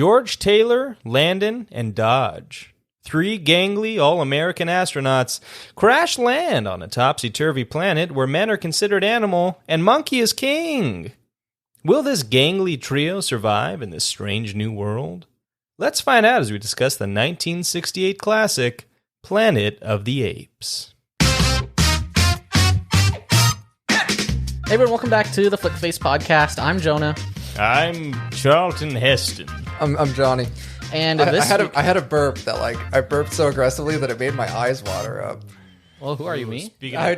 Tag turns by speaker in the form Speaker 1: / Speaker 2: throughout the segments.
Speaker 1: George Taylor, Landon, and Dodge. 3 gangly, all-American astronauts crash land on a topsy-turvy planet where men are considered animal and monkey is king. Will this gangly trio survive in this strange new world? Let's find out as we discuss the 1968 classic, Planet of the Apes.
Speaker 2: Hey everyone, welcome back to the Flick Face Podcast. I'm Jonah.
Speaker 1: I'm Charlton Heston.
Speaker 3: I'm Johnny.
Speaker 2: And
Speaker 3: I had a burp that I burped so aggressively that it made my eyes water up.
Speaker 2: Well, who are you, me?
Speaker 3: Oh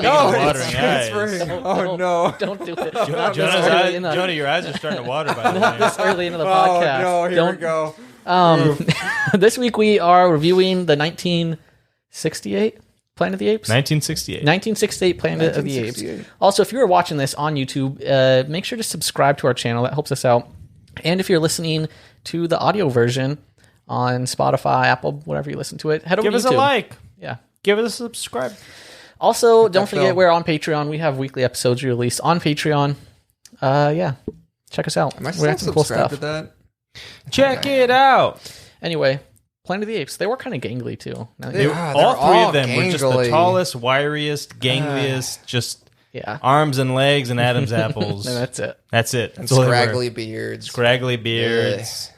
Speaker 3: no!
Speaker 1: watering
Speaker 3: It's transferring. No!
Speaker 2: Don't do it.
Speaker 1: Jonah, your eyes are starting to water, by the way.
Speaker 2: This early into the podcast.
Speaker 3: Oh no! Here we go.
Speaker 2: This week we are reviewing the 1968 Planet of the Apes.
Speaker 1: 1968
Speaker 2: Planet of the Apes. Also, if you are watching this on YouTube, make sure to subscribe to our channel. That helps us out. And if you're listening to the audio version on Spotify, Apple, whatever you listen to it, head over to YouTube.
Speaker 1: Give us a like.
Speaker 2: Yeah.
Speaker 1: Give us a subscribe.
Speaker 2: Also, don't forget we're on Patreon. We have weekly episodes released on Patreon. Check us out.
Speaker 3: Am I
Speaker 2: We have
Speaker 3: still
Speaker 2: some cool
Speaker 3: subscribed
Speaker 2: stuff.
Speaker 3: to that?
Speaker 1: Check it out.
Speaker 2: Anyway, Planet of the Apes. They were kind of gangly too. Now that you-
Speaker 1: All three of them were just the
Speaker 3: gangly.
Speaker 1: tallest, wiriest, gangliest, just
Speaker 2: yeah.
Speaker 1: arms and legs and Adam's apples.
Speaker 2: And that's it.
Speaker 1: That's it.
Speaker 3: And
Speaker 1: That's all they were.
Speaker 3: scraggly beards.
Speaker 1: Scraggly beards.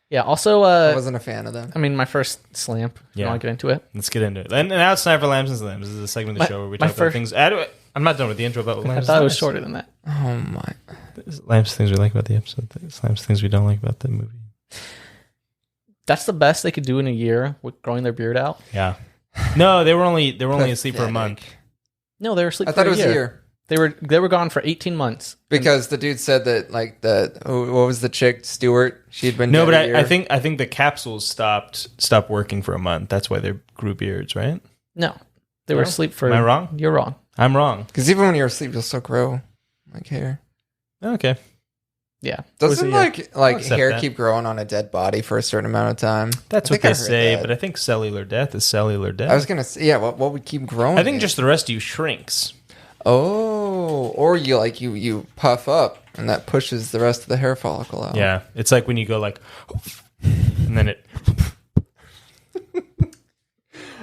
Speaker 2: Yeah. Also,
Speaker 3: I wasn't a fan of them.
Speaker 2: I mean, my first slamp. If you
Speaker 1: Yeah.
Speaker 2: want to get into it?
Speaker 1: Let's get into it. And now it's time for Lambs and Slams. This is a segment of the show where we
Speaker 2: my
Speaker 1: talk about things. I'm not done with the intro about Lambs
Speaker 2: I
Speaker 1: and
Speaker 2: thought it was
Speaker 1: Slams.
Speaker 2: shorter than that.
Speaker 3: Oh my!
Speaker 1: Lambs things we like about the episode. Slams things we don't like about the movie.
Speaker 2: That's the best they could do in a year with growing their beard out.
Speaker 1: Yeah. No, they were only asleep for a month.
Speaker 2: No, they were asleep
Speaker 3: I
Speaker 2: for
Speaker 3: thought
Speaker 2: a
Speaker 3: it was
Speaker 2: year.
Speaker 3: a year
Speaker 2: They were gone for 18 months.
Speaker 3: because the dude said that what was the chick Stewart? She'd been
Speaker 1: No,
Speaker 3: dead
Speaker 1: but
Speaker 3: a year.
Speaker 1: I think the capsules stopped working for a month. That's why they grew beards, right?
Speaker 2: No, they were
Speaker 1: No?
Speaker 2: asleep for.
Speaker 1: Am I wrong?
Speaker 2: You're wrong.
Speaker 1: I'm wrong.
Speaker 3: because even when you're asleep, you'll still grow like hair.
Speaker 1: Okay.
Speaker 2: Yeah.
Speaker 3: Doesn't like
Speaker 1: accept
Speaker 3: hair
Speaker 1: that.
Speaker 3: keep growing on a dead body for a certain amount of time?
Speaker 1: That's
Speaker 3: I
Speaker 1: what
Speaker 3: think I
Speaker 1: they
Speaker 3: heard
Speaker 1: say,
Speaker 3: that.
Speaker 1: but I think cellular death is cellular death.
Speaker 3: I was gonna say, yeah. What would keep growing?
Speaker 1: I think
Speaker 3: it?
Speaker 1: just the rest of you shrinks.
Speaker 3: Oh, or you puff up and that pushes the rest of the hair follicle out.
Speaker 1: Yeah. It's like when you go like, and then it.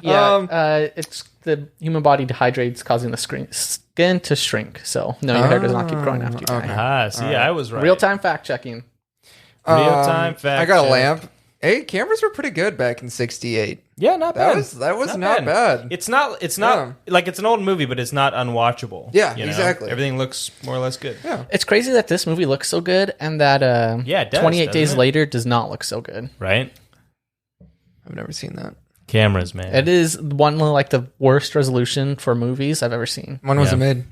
Speaker 2: Yeah. It's the human body dehydrates, causing the skin to shrink. So no, your hair does not keep growing after you die.
Speaker 3: okay.
Speaker 1: See, I was right.
Speaker 2: Real time fact checking.
Speaker 1: Real-time fact
Speaker 3: I got a
Speaker 1: check.
Speaker 3: lamp. Hey, cameras were pretty good back in '68.
Speaker 1: Yeah, not bad.
Speaker 3: That was not bad.
Speaker 1: It's not
Speaker 3: Yeah.
Speaker 1: like it's an old movie, but it's not unwatchable.
Speaker 3: Yeah,
Speaker 1: you know?
Speaker 3: exactly.
Speaker 1: Everything looks more or less good.
Speaker 3: Yeah.
Speaker 2: It's crazy that this movie looks so good and that
Speaker 1: Yeah, it does,
Speaker 2: 28 days
Speaker 1: doesn't it?
Speaker 2: later does not look so good.
Speaker 1: Right?
Speaker 3: I've never seen that.
Speaker 1: Cameras, man.
Speaker 2: It is one of like the worst resolution for movies I've ever seen.
Speaker 3: When was
Speaker 1: Yeah.
Speaker 3: it made?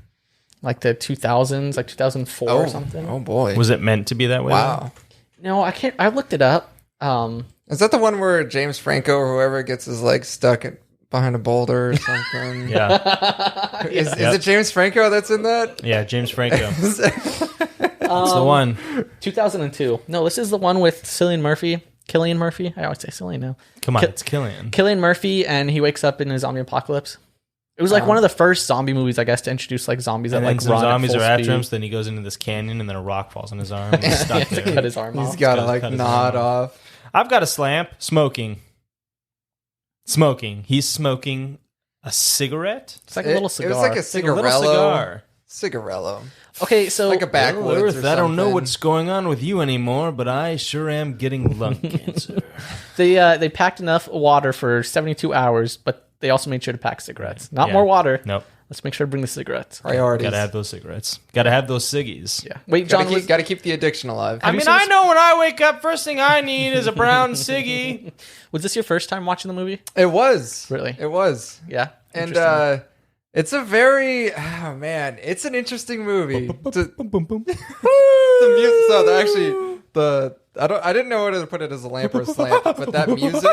Speaker 2: Like the 2000s, like 2004 or something.
Speaker 3: Oh boy.
Speaker 1: Was it meant to be that way?
Speaker 3: Wow.
Speaker 2: No, I can't. I looked it up.
Speaker 3: Is that the one where James Franco or whoever gets his leg stuck behind a boulder or something?
Speaker 1: Yeah.
Speaker 3: Is it James Franco that's in that?
Speaker 1: Yeah, James Franco. That's the one.
Speaker 2: 2002. No, this is the one with Cillian Murphy. I always say Cillian now.
Speaker 1: Come on, it's Killian.
Speaker 2: Cillian Murphy, and he wakes up in a zombie apocalypse. It was like one of the first zombie movies, I guess, to introduce like zombies
Speaker 1: And
Speaker 2: that
Speaker 1: then
Speaker 2: like
Speaker 1: some
Speaker 2: run
Speaker 1: zombies
Speaker 2: at
Speaker 1: are
Speaker 2: full
Speaker 1: after
Speaker 2: speed.
Speaker 1: him, so then he goes into this canyon, and then a rock falls on his arm. And he's
Speaker 2: He
Speaker 1: stuck
Speaker 2: has to
Speaker 1: there.
Speaker 2: cut his arm
Speaker 3: He's
Speaker 2: off.
Speaker 3: got to
Speaker 1: Cut his
Speaker 3: nod
Speaker 1: arm
Speaker 3: off.
Speaker 1: I've got a slamp. Smoking. He's smoking a cigarette.
Speaker 2: It's like a little cigar.
Speaker 3: It was like a
Speaker 1: It's like a little
Speaker 3: cigarello.
Speaker 1: cigar.
Speaker 3: Cigarello.
Speaker 2: Okay, so
Speaker 3: Like a backwoods
Speaker 1: Earth,
Speaker 3: or
Speaker 1: I don't know
Speaker 3: something.
Speaker 1: what's going on with you anymore, but I sure am getting lung cancer.
Speaker 2: they packed enough water for 72 hours, but they also made sure to pack cigarettes. Not
Speaker 1: Yeah.
Speaker 2: more water.
Speaker 1: Nope.
Speaker 2: Let's make sure to bring the cigarettes.
Speaker 3: Priorities.
Speaker 1: Gotta have those cigarettes. Gotta have those ciggies.
Speaker 2: Yeah. Wait, John,
Speaker 3: Got to keep the addiction alive.
Speaker 1: I mean, I know when I wake up, first thing I need is a brown ciggy.
Speaker 2: was this your first time watching the movie?
Speaker 3: It was.
Speaker 2: Really?
Speaker 3: It was.
Speaker 2: Yeah.
Speaker 3: And
Speaker 2: Interesting.
Speaker 3: it's a very it's an interesting movie. The music. So I didn't know whether to put it as a lamp or a slamp, but that music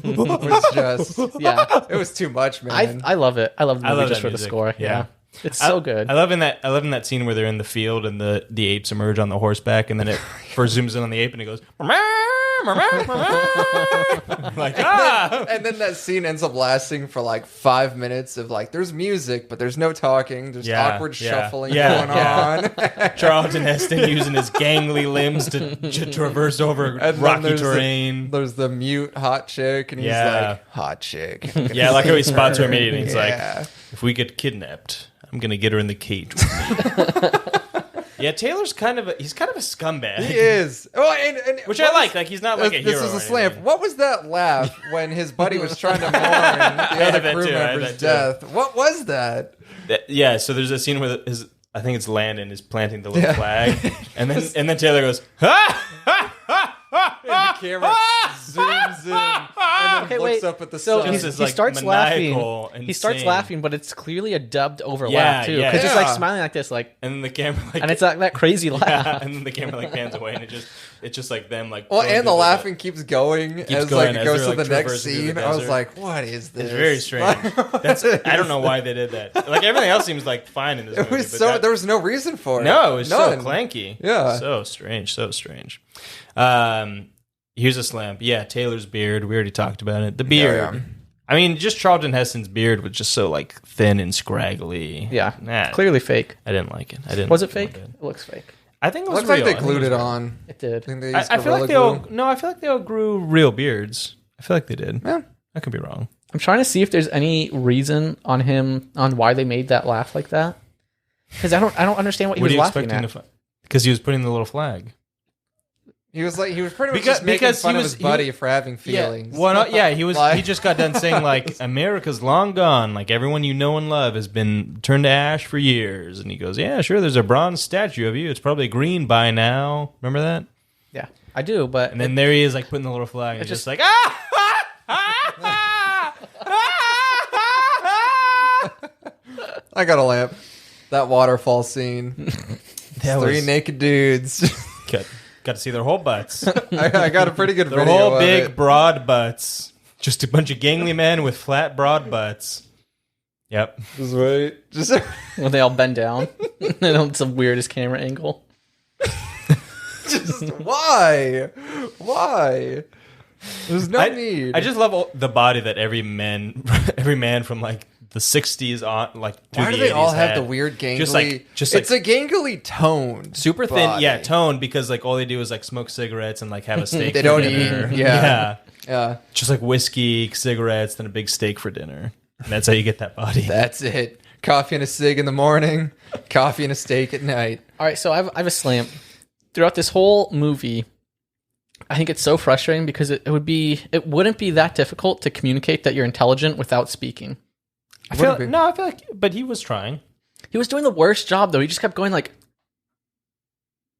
Speaker 3: was just
Speaker 2: Yeah.
Speaker 3: it was too much, man.
Speaker 2: I love it. I love the
Speaker 1: I
Speaker 2: movie
Speaker 1: love
Speaker 2: just
Speaker 1: that
Speaker 2: for the
Speaker 1: music.
Speaker 2: score.
Speaker 1: Yeah.
Speaker 2: Yeah. It's so good.
Speaker 1: I love in that scene where they're in the field and the apes emerge on the horseback, and then it first zooms in on the ape and it goes.
Speaker 3: And then that scene ends up lasting for like 5 minutes of like, there's music, but there's no talking. There's awkward shuffling going on.
Speaker 1: Charlton Heston using his gangly limbs to traverse over rocky terrain.
Speaker 3: There's the mute hot chick, and he's like, hot chick.
Speaker 1: Yeah, like how he spots her immediately. He's like, if we get kidnapped, I'm going to get her in the cage with me. Yeah, Taylor's kind of a scumbag.
Speaker 3: He is. Oh, and
Speaker 1: which I like. Like, he's not like a hero.
Speaker 3: This is a slam. What was that laugh when his buddy was trying to mourn the other crew member's death? What was that?
Speaker 1: Yeah, so there's a scene where I think it's Landon is planting the little flag, and then Taylor goes, ha!
Speaker 3: And the camera zooms in and then looks up at the sun.
Speaker 1: He
Speaker 2: starts laughing. He starts laughing, but it's clearly a dubbed over laugh too, because he's like smiling like this, like,
Speaker 1: and then the camera, like,
Speaker 2: and it's like that crazy laugh,
Speaker 1: and then the camera like pans away, and it's just like them like.
Speaker 3: Well, and the laughing keeps going as it goes to the next scene. I was like, what is this?
Speaker 1: It's very strange. I don't know why they did that. Like, everything else seems like fine in this movie.
Speaker 3: There was no reason for it.
Speaker 1: No, it was so clanky.
Speaker 3: Yeah,
Speaker 1: so strange. Here's a slam. Yeah, Taylor's beard. We already talked about it. The beard. Yeah. I mean, just Charlton Heston's beard was just so like thin and scraggly.
Speaker 2: Yeah, clearly fake.
Speaker 1: I didn't like it.
Speaker 2: Was it fake? It looks fake.
Speaker 1: I think it was
Speaker 3: looks
Speaker 1: real.
Speaker 3: like they glued it on.
Speaker 2: It did.
Speaker 1: I feel like they all. No, I feel like they all grew real beards. I feel like they did.
Speaker 3: Yeah,
Speaker 1: I could be wrong.
Speaker 2: I'm trying to see if there's any reason on why they made that laugh like that. Because I don't understand what he was laughing at.
Speaker 1: Because he was putting the little flag.
Speaker 3: He was pretty much just making fun of his buddy for having feelings.
Speaker 1: Yeah. Well, he just got done saying like, America's long gone. Like, everyone you know and love has been turned to ash for years. And he goes, yeah, sure. There's a bronze statue of you. It's probably green by now. Remember that?
Speaker 2: Yeah, I do. But
Speaker 1: and then there he is, like putting the little flag. And it's just like
Speaker 3: I got a lamp. That waterfall scene. Three naked dudes.
Speaker 1: Got to see their whole butts.
Speaker 3: I got a pretty good
Speaker 1: their
Speaker 3: video
Speaker 1: whole big, broad butts. Just a bunch of gangly men with flat, broad butts. Yep.
Speaker 3: Just wait.
Speaker 2: When they all bend down. And it's the weirdest camera angle.
Speaker 3: Just why? Why? There's no need.
Speaker 1: I just love the body that every man from like the 60s on, like,
Speaker 3: why do they all have the weird gangly? Just it's a gangly tone,
Speaker 1: super thin, tone, because like all they do is like smoke cigarettes and like have a steak.
Speaker 3: They don't eat, yeah,
Speaker 1: just like whiskey, cigarettes, then a big steak for dinner. And that's how you get that body.
Speaker 3: That's it. Coffee and a cig in the morning, coffee and a steak at night.
Speaker 2: All right, so I have a slam. Throughout this whole movie, I think it's so frustrating because it wouldn't be that difficult to communicate that you're intelligent without speaking.
Speaker 1: I feel like, but he was trying.
Speaker 2: He was doing the worst job, though. He just kept going like,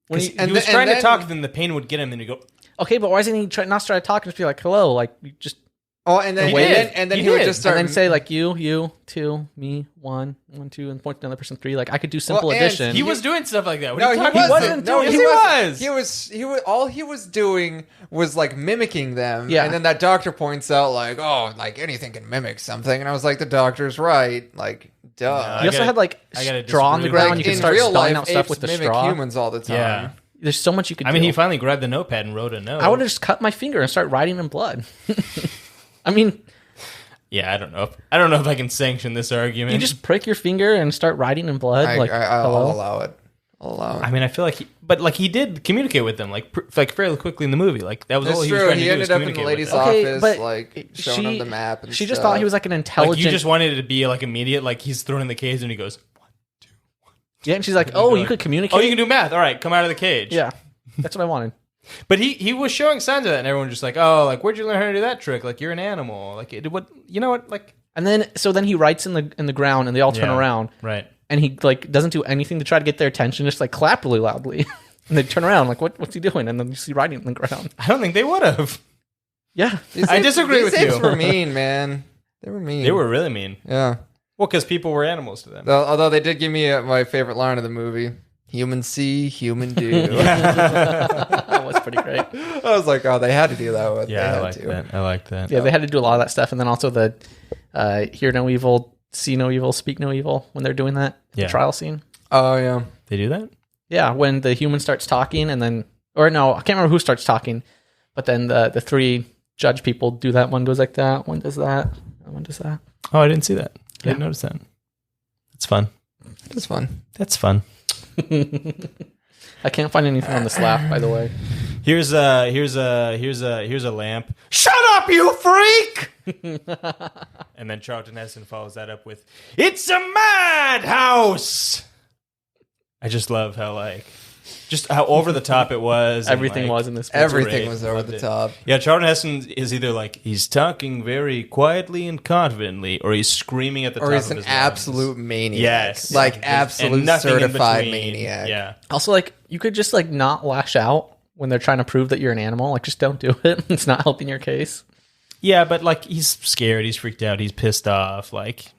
Speaker 1: when he was trying to talk, then the pain would get him, and he'd go,
Speaker 2: okay, but why isn't he not try to talk and just be like, hello, like, you just.
Speaker 3: Oh, and then he would just start
Speaker 2: and then say like you, two, me, one, two, and point to another person, three. Like, I could do simple addition.
Speaker 1: He was doing stuff like that.
Speaker 3: He wasn't doing. He was. All he was doing was like mimicking them.
Speaker 2: Yeah.
Speaker 3: And then that doctor points out like, oh, like anything can mimic something, and I was like, the doctor's right. Like, duh.
Speaker 2: He also had like straw on the ground.
Speaker 3: Like,
Speaker 2: you can start spelling out stuff with the
Speaker 3: mimic
Speaker 2: straw.
Speaker 3: Humans all the time.
Speaker 1: Yeah.
Speaker 2: There's so much you could do.
Speaker 1: I mean, he finally grabbed the notepad and wrote a note.
Speaker 2: I would have just cut my finger and start writing in blood. I mean,
Speaker 1: yeah, I don't know if I can sanction this argument.
Speaker 2: You just prick your finger and start writing in blood.
Speaker 3: I'll allow it.
Speaker 1: I mean, I feel like he did communicate with them like fairly quickly in the movie. Like, that was all he was trying to do.
Speaker 3: He ended up in the lady's office, like showing him the map. And
Speaker 2: she just thought he was like an intelligent.
Speaker 1: Like, you just wanted it to be like immediate. Like, he's thrown in the cage and he goes 1, 2, 1.
Speaker 2: Yeah, and she's like, "Oh, you could communicate.
Speaker 1: Oh, you can do math. All right, come out of the cage."
Speaker 2: Yeah, that's what I wanted.
Speaker 1: But he was showing signs of that, and everyone was just like, "Oh, like, where'd you learn how to do that trick? Like, you're an animal. Like, like."
Speaker 2: And then he writes in the ground, and they all turn around,
Speaker 1: right?
Speaker 2: And he like doesn't do anything to try to get their attention, just like clap really loudly, and they turn around like, what's he doing? And then you see writing in the ground.
Speaker 1: I don't think they would have.
Speaker 2: Yeah,
Speaker 1: I disagree with you.
Speaker 3: These apes were mean, man. They were mean.
Speaker 1: They were really mean.
Speaker 3: Yeah.
Speaker 1: Well, because people were animals to them.
Speaker 3: Although they did give me my favorite line of the movie. Human see, human do.
Speaker 2: That was pretty great.
Speaker 3: I was like, oh, they had to do that.
Speaker 1: Yeah, I liked that.
Speaker 2: Yeah, they had to do a lot of that stuff. And then also the hear no evil, see no evil, speak no evil when they're doing that the trial scene.
Speaker 3: Oh, yeah.
Speaker 1: They do that?
Speaker 2: Yeah, when the human starts talking and then... Or no, I can't remember who starts talking. But then the three judge people do that. One goes like that. One does that. One does that.
Speaker 1: Oh, I didn't see that. I didn't notice that. It's fun.
Speaker 3: It's fun.
Speaker 1: That's fun.
Speaker 2: I can't find anything on the slap, by the way.
Speaker 1: Here's a lamp. Shut up, you freak! And then Charlton Heston follows that up with, "It's a madhouse." I just love how over the top it was.
Speaker 2: Everything was in this movie.
Speaker 3: Everything was over the top.
Speaker 1: Yeah, Charlton Heston is either he's talking very quietly and confidently, or he's screaming at the top of his lungs. Or he's an
Speaker 3: absolute maniac.
Speaker 1: Yes.
Speaker 3: Absolute certified maniac.
Speaker 1: Yeah.
Speaker 2: Also, you could just, not lash out when they're trying to prove that you're an animal. Just don't do it. It's not helping your case.
Speaker 1: Yeah, but, he's scared, he's freaked out, he's pissed off,
Speaker 2: It's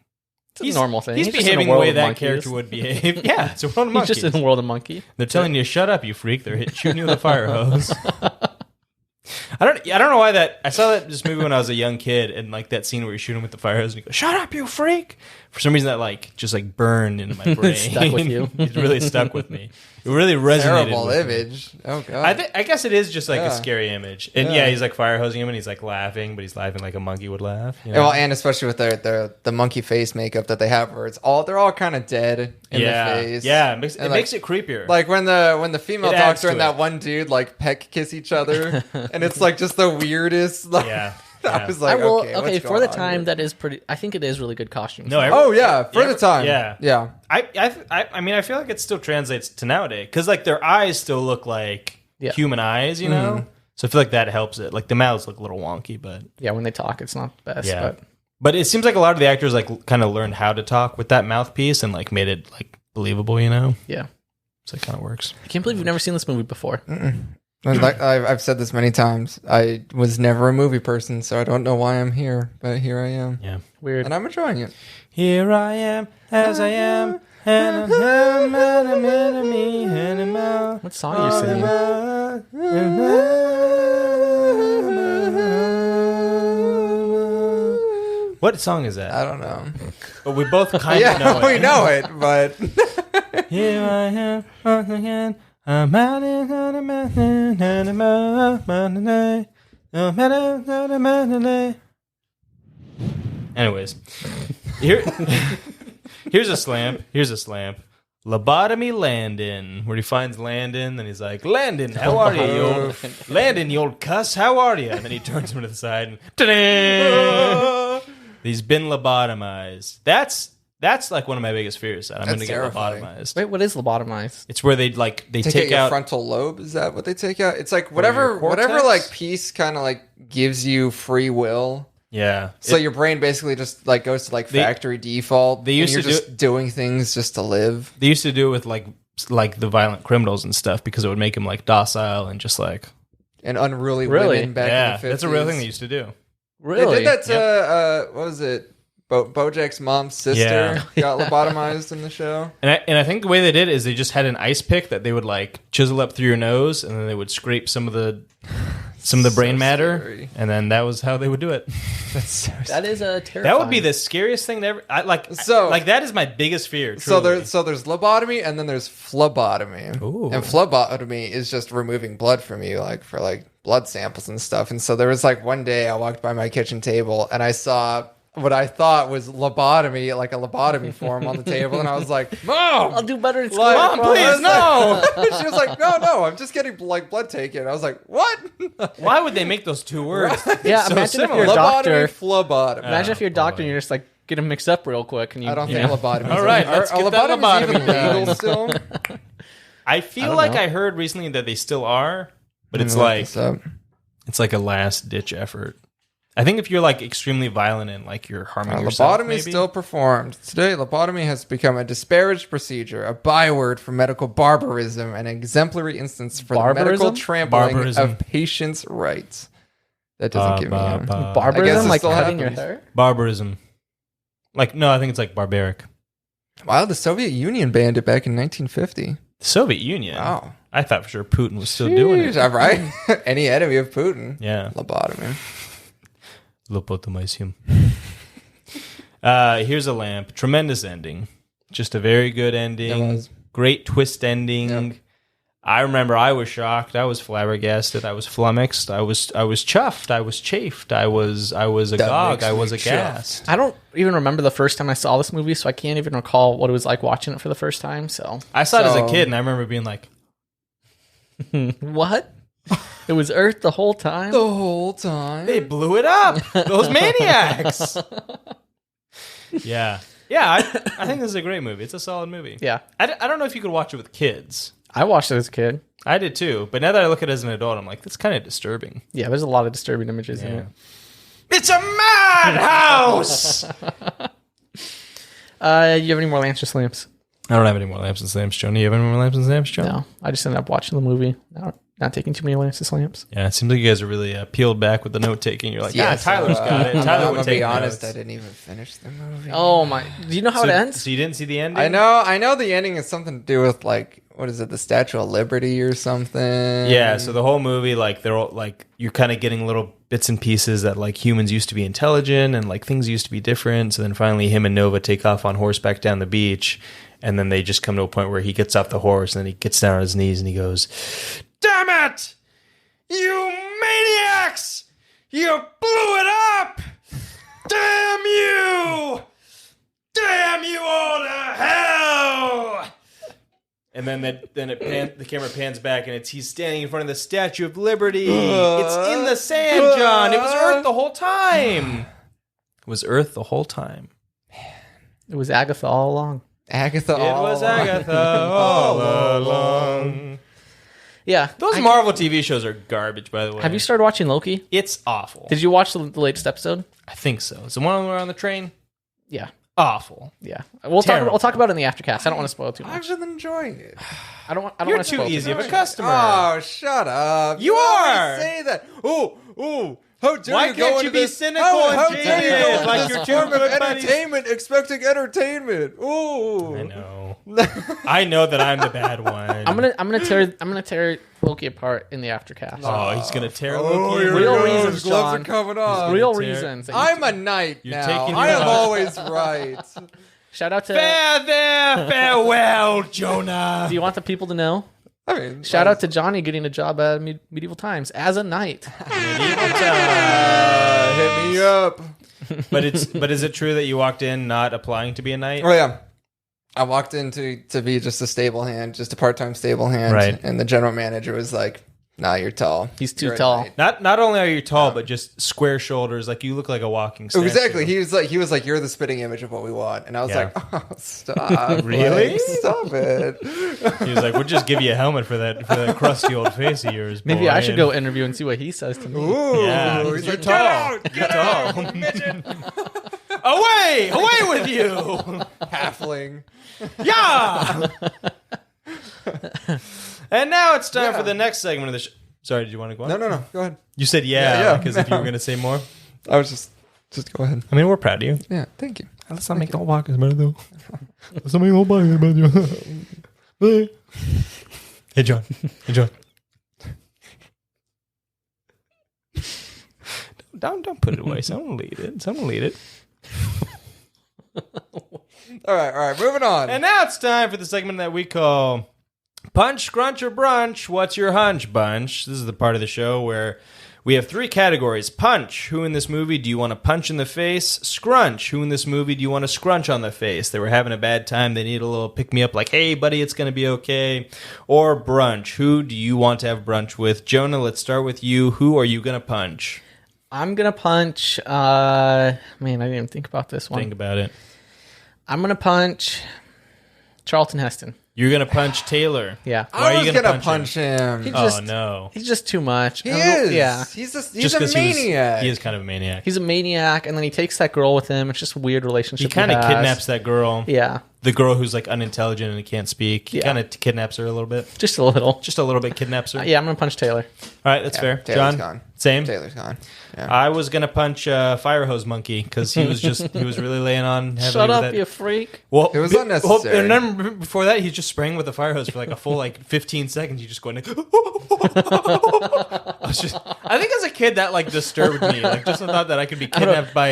Speaker 2: a normal thing.
Speaker 1: He's behaving the way that character would behave. Yeah, it's a world of monkeys.
Speaker 2: He's just in a world of monkey.
Speaker 1: They're telling you, "Shut up, you freak." They're shooting you with a fire hose. I don't know why that. I saw this movie when I was a young kid, and that scene where you shoot him with the fire hose and you go, "Shut up, you freak." For some reason, that just burned into my brain.
Speaker 2: Stuck with you.
Speaker 1: It really stuck with me. It really resonated.
Speaker 3: Terrible
Speaker 1: with
Speaker 3: image. Me. Oh god.
Speaker 1: I guess it is just a scary image. And he's fire hosing him, and he's laughing, but he's laughing like a monkey would laugh. You know?
Speaker 3: Well, and especially with the monkey face makeup that they have, where they're all kind of dead in the face.
Speaker 1: Yeah, it makes it creepier.
Speaker 3: When the female doctor and that one dude peck kiss each other, and it's just the weirdest.
Speaker 1: Yeah.
Speaker 3: I was like, okay,
Speaker 2: for the time, that is pretty. I think it is really good costume.
Speaker 1: No,
Speaker 3: for the time,
Speaker 1: yeah. I mean, I feel like it still translates to nowadays because their eyes still look like human eyes, you know. So I feel like that helps it. The mouths look a little wonky, but
Speaker 2: when they talk, it's not the best.
Speaker 1: Yeah, but it seems like a lot of the actors kind of learned how to talk with that mouthpiece and made it believable, you know.
Speaker 2: Yeah,
Speaker 1: so it kind of works.
Speaker 2: I can't believe you've never seen this movie before.
Speaker 3: I've said this many times. I was never a movie person, so I don't know why I'm here, but here I am.
Speaker 1: Yeah,
Speaker 2: weird,
Speaker 3: and I'm enjoying it.
Speaker 1: Here I am, as I am, and I'm an enemy, animal.
Speaker 2: What song are you singing?
Speaker 1: What song is that?
Speaker 3: I don't know.
Speaker 1: But we both kind of know it.
Speaker 3: We know it, but
Speaker 1: here I am once again. I'm out on a mountain, anyways, here's a slamp. Lobotomy Landon, where he finds Landon, and he's like, "Landon, how are you? Landon, you old cuss, how are you?" And then he turns him to the side, and he's been lobotomized. That's one of my biggest fears, that I'm going to get lobotomized.
Speaker 2: Wait, what is lobotomized?
Speaker 1: It's where they take
Speaker 3: out
Speaker 1: out
Speaker 3: your frontal lobe. Is that what they take out? It's whatever piece kind of gives you free will.
Speaker 1: Yeah.
Speaker 3: So your brain basically just goes to factory default.
Speaker 1: They used
Speaker 3: to just doing things just to live.
Speaker 1: They used to do it with the violent criminals and stuff because it would make them docile and just
Speaker 3: and unruly women back in the 50s.
Speaker 1: That's a real thing they used to do.
Speaker 3: Really? They did that to what was it? Bojack's mom's sister got lobotomized in the show.
Speaker 1: And I think the way they did it is they just had an ice pick that they would chisel up through your nose, and then they would scrape some of the brain matter, scary. And then that was how they would do it.
Speaker 2: That is a terrifying.
Speaker 1: That would be the scariest thing to ever. That is my biggest fear. Truly.
Speaker 3: So there's lobotomy, and then there's phlebotomy.
Speaker 1: Ooh.
Speaker 3: And phlebotomy is just removing blood from you, for blood samples and stuff. And so there was one day I walked by my kitchen table and I saw what I thought was lobotomy, a lobotomy form on the table, and I was like, "Mom,
Speaker 2: I'll do better at school."
Speaker 1: Mom, please, no.
Speaker 3: She was like, "No, I'm just getting blood taken." I was like, "What?
Speaker 1: Why would they make those two words?"
Speaker 2: Yeah,
Speaker 1: so
Speaker 2: imagine
Speaker 1: similar.
Speaker 2: if you're a doctor.
Speaker 3: Phlebotomy.
Speaker 2: Imagine if you're a doctor and you're just get them mixed up real quick. And
Speaker 3: I don't think lobotomy.
Speaker 1: All right, let's get that lobotomy
Speaker 3: even legal still.
Speaker 1: I feel like I heard recently that they still are, but it's it's a last ditch effort. I think if you're extremely violent and you're harming yourself,
Speaker 3: lobotomy is still performed today. Lobotomy has become a disparaged procedure, a byword for medical barbarism, an exemplary instance for the medical trampling of patients' rights. That doesn't give me
Speaker 2: barbarism, cutting your hair.
Speaker 1: Barbarism, no, I think it's barbaric.
Speaker 3: Wow, the Soviet Union banned it back in 1950.
Speaker 1: The Soviet Union.
Speaker 3: Wow,
Speaker 1: I thought for sure Putin was still doing it.
Speaker 3: Right? Any enemy of Putin.
Speaker 1: Yeah,
Speaker 3: lobotomy.
Speaker 1: Lobotomize him. Here's a lamp. Tremendous ending. Just a very good ending. Great twist ending. Yep. I remember I was shocked. I was flabbergasted. I was flummoxed. I was chuffed. I was chafed. I was agog. I was aghast.
Speaker 2: I don't even remember the first time I saw this movie, so I can't even recall what it was like watching it for the first time. So
Speaker 1: I saw it as a kid, and I remember being like,
Speaker 2: what? It was Earth the whole time?
Speaker 3: The whole time.
Speaker 1: they blew it up. Those maniacs. Yeah. Yeah, I think this is a great movie. It's a solid movie.
Speaker 2: Yeah.
Speaker 1: I don't know if you could watch it with kids.
Speaker 2: I watched it as a kid.
Speaker 1: I did too. But now that I look at it as an adult, I'm like, that's kind of disturbing.
Speaker 2: Yeah, there's a lot of disturbing images in it.
Speaker 1: It's a madhouse!
Speaker 2: You have any more lamps or lamps?
Speaker 1: I don't have any more lamps and lamps, Jonah. You have any more lamps and lamps, Jonah?
Speaker 2: No. I just ended up watching the movie. Not taking too many lamps and lamps.
Speaker 1: Yeah, it seems like you guys are really peeled back with the note taking. You're like,
Speaker 3: Yes,
Speaker 1: Tyler's got it. Tyler
Speaker 3: I'm
Speaker 1: would
Speaker 3: gonna
Speaker 1: take
Speaker 3: be honest.
Speaker 1: notes.
Speaker 3: I didn't even finish the movie.
Speaker 2: Oh my! Do you know how it ends?
Speaker 1: So you didn't see the ending?
Speaker 3: I know the ending is something to do with like, what is it, the Statue of Liberty or something?
Speaker 1: Yeah, so the whole movie, like, they're all, like, you're kind of getting little bits and pieces that, like, humans used to be intelligent and, like, things used to be different. So then finally him and Nova take off on horseback down the beach, and then they just come to a point where he gets off the horse, and then he gets down on his knees, and he goes, "Damn it! You maniacs! You blew it up! Damn you! Damn you all to hell!" And then the camera pans back, and he's standing in front of the Statue of Liberty. It's in the sand, John. It was Earth the whole time. It was Earth the whole time.
Speaker 2: It was Agatha all along.
Speaker 3: Agatha.
Speaker 1: It was Agatha all along.
Speaker 2: Yeah.
Speaker 1: Those Marvel TV shows are garbage, by the way.
Speaker 2: Have you started watching Loki?
Speaker 1: It's awful.
Speaker 2: Did you watch the latest episode?
Speaker 1: I think so. Is the one where we're on the train?
Speaker 2: Yeah.
Speaker 1: Awful.
Speaker 2: Yeah. We'll talk about it in the aftercast. I don't want to spoil too
Speaker 3: I've
Speaker 2: much.
Speaker 3: been enjoying it.
Speaker 2: I don't
Speaker 1: You're
Speaker 2: want to spoil
Speaker 1: too easy of a
Speaker 2: much.
Speaker 1: customer.
Speaker 3: Oh, shut up!
Speaker 1: You
Speaker 3: always
Speaker 1: are.
Speaker 3: say that. Oh. How dare
Speaker 1: Why
Speaker 3: you
Speaker 1: can't
Speaker 3: go
Speaker 1: you
Speaker 3: into
Speaker 1: be
Speaker 3: this,
Speaker 1: cynical
Speaker 3: how
Speaker 1: and
Speaker 3: dare you
Speaker 1: jaded
Speaker 3: go into
Speaker 1: like
Speaker 3: this
Speaker 1: your two
Speaker 3: form of
Speaker 1: good buddies?
Speaker 3: entertainment expecting entertainment? Ooh.
Speaker 1: I know. I know that I'm the bad one.
Speaker 2: I'm gonna tear Loki apart in the aftercast.
Speaker 1: Oh, he's gonna tear
Speaker 3: Oh,
Speaker 1: Loki.
Speaker 3: here
Speaker 2: Real
Speaker 3: it goes.
Speaker 2: reasons,
Speaker 3: Gloves
Speaker 2: John.
Speaker 3: are coming off.
Speaker 2: Real
Speaker 1: tear-
Speaker 2: reasons. that you
Speaker 3: I'm
Speaker 2: two-
Speaker 3: a knight
Speaker 1: You're
Speaker 3: now.
Speaker 1: taking
Speaker 3: I
Speaker 1: your
Speaker 3: am
Speaker 1: life.
Speaker 3: always right.
Speaker 2: Shout out to.
Speaker 1: Farewell, Jonah.
Speaker 2: Do you want the people to know?
Speaker 3: I mean,
Speaker 2: Shout out to Johnny getting a job at Medieval Times as a knight.
Speaker 3: hit me up.
Speaker 1: But is it true that you walked in not applying to be a knight?
Speaker 3: Oh yeah, I walked in to be just a stable hand, just a part-time stable hand,
Speaker 1: Right.
Speaker 3: And the general manager was like, "Nah, you're tall.
Speaker 2: He's too
Speaker 3: You're a
Speaker 2: tall."
Speaker 3: knight."
Speaker 1: Not only are you tall, but just square shoulders. Like you look like a walking statue.
Speaker 3: Exactly. He was like, "You're the spitting image of what we want," and I was
Speaker 1: Yeah.
Speaker 3: like, "Oh, stop!
Speaker 1: Really?
Speaker 3: Like, stop it!"
Speaker 1: He was like, "We'll just give you a helmet for that crusty old face of yours."
Speaker 2: Maybe
Speaker 1: boy."
Speaker 2: I should go interview and see what he says to me.
Speaker 3: Ooh,
Speaker 1: Yeah,
Speaker 3: he's
Speaker 1: you're
Speaker 3: like,
Speaker 1: tall.
Speaker 3: Get out!
Speaker 1: Away with you!
Speaker 3: Halfling.
Speaker 1: Yeah. And now it's time for the next segment of the show. Sorry, did you want to go on?
Speaker 3: No. Go ahead.
Speaker 1: You said
Speaker 3: Yeah,
Speaker 1: because if you were going to say more.
Speaker 3: I was just go ahead.
Speaker 1: I mean, we're proud of you.
Speaker 3: Yeah, thank you.
Speaker 1: Let's not make the whole podcast better, though. Let's not make the whole podcast better. Hey, John. Don't put it away. Someone lead it.
Speaker 3: All right. Moving on.
Speaker 1: And now it's time for the segment that we call Punch, Scrunch, or Brunch. What's your hunch, bunch? This is the part of the show where we have three categories. Punch, who in this movie do you want to punch in the face? Scrunch, who in this movie do you want to scrunch on the face? They were having a bad time. They need a little pick-me-up like, hey, buddy, it's going to be okay. Or Brunch, who do you want to have brunch with? Jonah, let's start with you. Who are you going to punch?
Speaker 2: I'm gonna punch. Man, I didn't even think about this one.
Speaker 1: Think about it.
Speaker 2: I'm gonna punch Charlton Heston.
Speaker 1: You're going to punch Taylor.
Speaker 2: Yeah,
Speaker 1: Why are
Speaker 3: I
Speaker 1: you
Speaker 3: was
Speaker 1: gonna
Speaker 3: gonna
Speaker 1: punch
Speaker 3: punch him.
Speaker 2: He
Speaker 1: Oh,
Speaker 2: just-
Speaker 1: no.
Speaker 2: he's just too much.
Speaker 3: He
Speaker 2: I don't-
Speaker 3: is.
Speaker 2: Yeah,
Speaker 3: He's
Speaker 1: Just
Speaker 3: a
Speaker 1: 'cause
Speaker 3: maniac.
Speaker 1: he is kind of a maniac.
Speaker 2: he's a maniac, and then he takes that girl with him. It's just a weird relationship.
Speaker 1: He kind of
Speaker 2: has.
Speaker 1: kidnaps that girl.
Speaker 2: Yeah,
Speaker 1: The girl who's like unintelligent and can't speak. He
Speaker 2: Yeah.
Speaker 1: kind of kidnaps her a little bit.
Speaker 2: just a little.
Speaker 1: Just a little bit kidnaps her.
Speaker 2: Yeah, I'm gonna punch Taylor.
Speaker 1: All right, that's fair.
Speaker 3: Taylor's
Speaker 1: John,
Speaker 3: gone.
Speaker 1: same.
Speaker 3: Taylor's gone. Yeah.
Speaker 1: I was gonna punch Fire Hose Monkey because he was really laying on. heavily
Speaker 2: Shut
Speaker 1: with
Speaker 2: up,
Speaker 1: that.
Speaker 2: you freak!
Speaker 1: Well,
Speaker 3: It was unnecessary.
Speaker 1: and then before that, he's just spraying with the fire hose for like a full 15 seconds. You just going. I think as a kid that like disturbed me. Like just the thought that I could be kidnapped by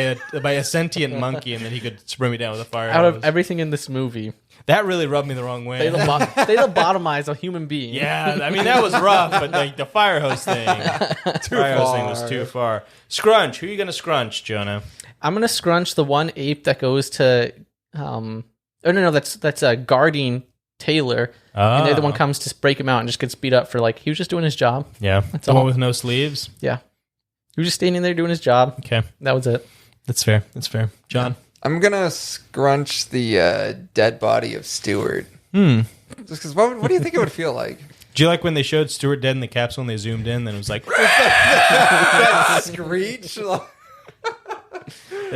Speaker 1: a sentient monkey and then he could spray me down with a fire
Speaker 2: Out
Speaker 1: hose.
Speaker 2: of everything in this movie,
Speaker 1: That really rubbed me the wrong way.
Speaker 2: They lobotomize a human being.
Speaker 1: Yeah, I mean, that was rough, but like the fire hose thing. Fire hose thing was too far. Scrunch. Who are you going to scrunch, Jonah?
Speaker 2: I'm going to scrunch the one ape that goes to... that's guarding Taylor. And the other one comes to break him out and just gets beat up for like, he was just doing his job.
Speaker 1: Yeah.
Speaker 2: That's
Speaker 1: the
Speaker 2: all.
Speaker 1: one with no sleeves?
Speaker 2: Yeah. He was just standing there doing his job.
Speaker 1: Okay.
Speaker 2: That was it.
Speaker 1: That's fair. John?
Speaker 3: I'm gonna scrunch the dead body of Stewart. Just because, what do you think it would feel like?
Speaker 1: Do you like when they showed Stewart dead in the capsule and they zoomed in? Then it was like
Speaker 3: that screech. And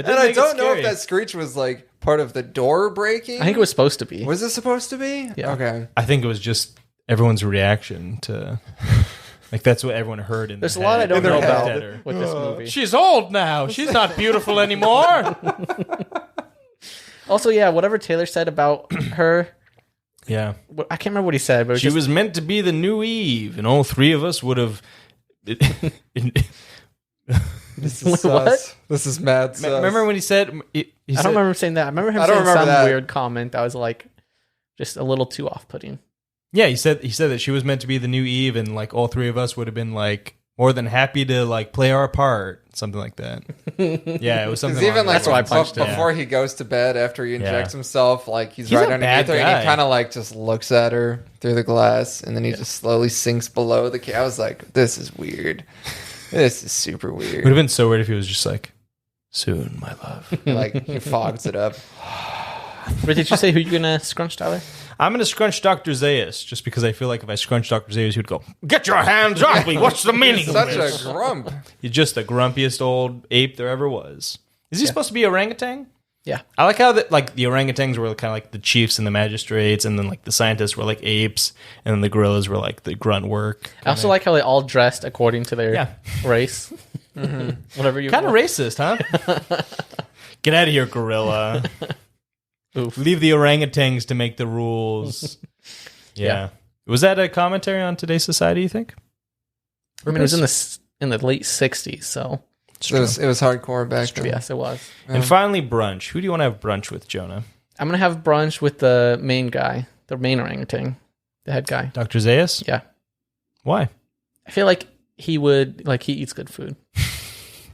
Speaker 3: I don't know if that screech was like part of the door breaking.
Speaker 2: I think it was supposed to be.
Speaker 3: Was it supposed to be?
Speaker 2: Yeah.
Speaker 3: Okay.
Speaker 1: I think it was just everyone's reaction to. Like, that's what everyone heard in
Speaker 2: There's a lot I don't know about with this movie.
Speaker 1: She's old now. She's not beautiful anymore.
Speaker 2: Also, yeah, whatever Taylor said about her,
Speaker 1: Yeah.
Speaker 2: I can't remember what he said, but
Speaker 1: She was meant to be the new Eve, and all three of us would have...
Speaker 3: This is sus. This is mad sus.
Speaker 1: Remember when he said...
Speaker 2: I don't remember him saying that. I remember him saying some weird comment that was like just a little too off-putting.
Speaker 1: Yeah, he said that she was meant to be the new Eve, and like all three of us would have been like more than happy to like play our part, something like that. Yeah, it was something.
Speaker 3: Even like
Speaker 2: that's why I punched him.
Speaker 3: before he goes to bed after he injects himself, like he's right
Speaker 1: a
Speaker 3: underneath her,
Speaker 1: bad
Speaker 3: and
Speaker 1: guy.
Speaker 3: he kind of like just looks at her through the glass, and then he just slowly sinks below the. I was like, this is weird. This is super weird.
Speaker 1: Would have been so weird if he was just like, "Soon, my love."
Speaker 3: Like he fogs it up.
Speaker 2: But did you say who you're gonna scrunch, Tyler?
Speaker 1: I'm going to scrunch Dr. Zaius, just because I feel like if I scrunch Dr. Zaius, he would go, "Get your hands off me! What's the meaning of
Speaker 3: Such
Speaker 1: this?"
Speaker 3: a grump.
Speaker 1: He's just the grumpiest old ape there ever was. Is he supposed to be orangutan?
Speaker 2: Yeah.
Speaker 1: I like how the orangutans were kind of like the chiefs and the magistrates, and then like the scientists were like apes, and then the gorillas were like the grunt work.
Speaker 2: I also like how they all dressed according to their race. Whatever you
Speaker 1: Kind of racist, huh? Get out of here, gorilla.
Speaker 2: Oof.
Speaker 1: Leave the orangutans to make the rules. Yeah. Was that a commentary on today's society, you think?
Speaker 2: I mean, it was in the late 60s, so...
Speaker 3: It was hardcore back then.
Speaker 2: Yes, it was.
Speaker 1: And finally, brunch. Who do you want to have brunch with, Jonah?
Speaker 2: I'm going to have brunch with the main guy, the main orangutan, the head guy.
Speaker 1: Dr. Zaius?
Speaker 2: Yeah.
Speaker 1: Why?
Speaker 2: I feel like he would, like, he eats good food.